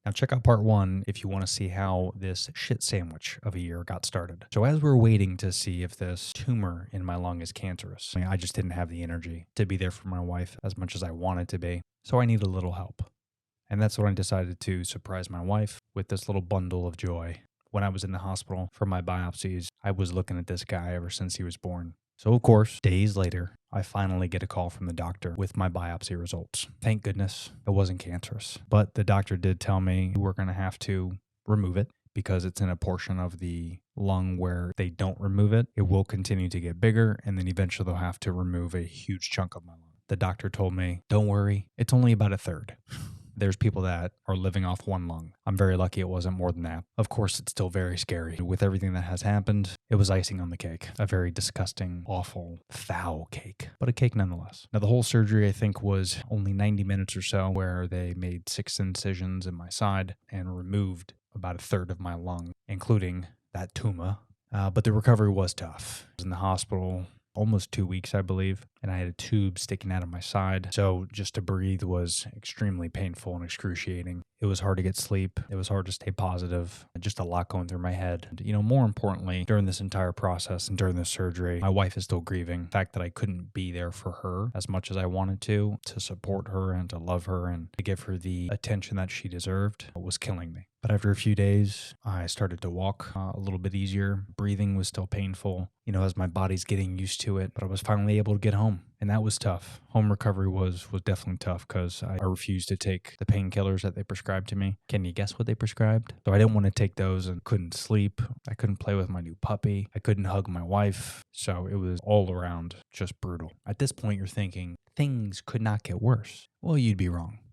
Now, check out part one if you want to see how this shit sandwich of a year got started. So, as we're waiting to see if this tumor in my lung is cancerous, I just didn't have the energy to be there for my wife as much as I wanted to be. So, I needed a little help. And that's when I decided to surprise my wife with this little bundle of joy. When I was in the hospital for my biopsies, I was looking at this guy ever since he was born. So, of course, days later, I finally get a call from the doctor with my biopsy results. Thank goodness it wasn't cancerous. But the doctor did tell me we're going to have to remove it because it's in a portion of the lung where they don't remove it. It will continue to get bigger, and then eventually they'll have to remove a huge chunk of my lung. The doctor told me, don't worry, it's only about a third. There's people that are living off one lung. I'm very lucky it wasn't more than that. Of course, it's still very scary. With everything that has happened, it was icing on the cake. A very disgusting, awful, foul cake, but a cake nonetheless. Now, the whole surgery, I think, was only 90 minutes or so, where they made 6 incisions in my side and removed about a third of my lung, including that tumor. But the recovery was tough. I was in the hospital almost 2 weeks, I believe, and I had a tube sticking out of my side. So just to breathe was extremely painful and excruciating. It was hard to get sleep. It was hard to stay positive. Just a lot going through my head. And, more importantly, during this entire process and during this surgery, my wife is still grieving. The fact that I couldn't be there for her as much as I wanted to support her and to love her and to give her the attention that she deserved was killing me. But after a few days, I started to walk a little bit easier. Breathing was still painful, as my body's getting used to it. But I was finally able to get home. And that was tough. Home recovery was definitely tough because I refused to take the painkillers that they prescribed to me. Can you guess what they prescribed? So I didn't want to take those and couldn't sleep. I couldn't play with my new puppy. I couldn't hug my wife. So it was all around just brutal. At this point, you're thinking things could not get worse. Well, you'd be wrong.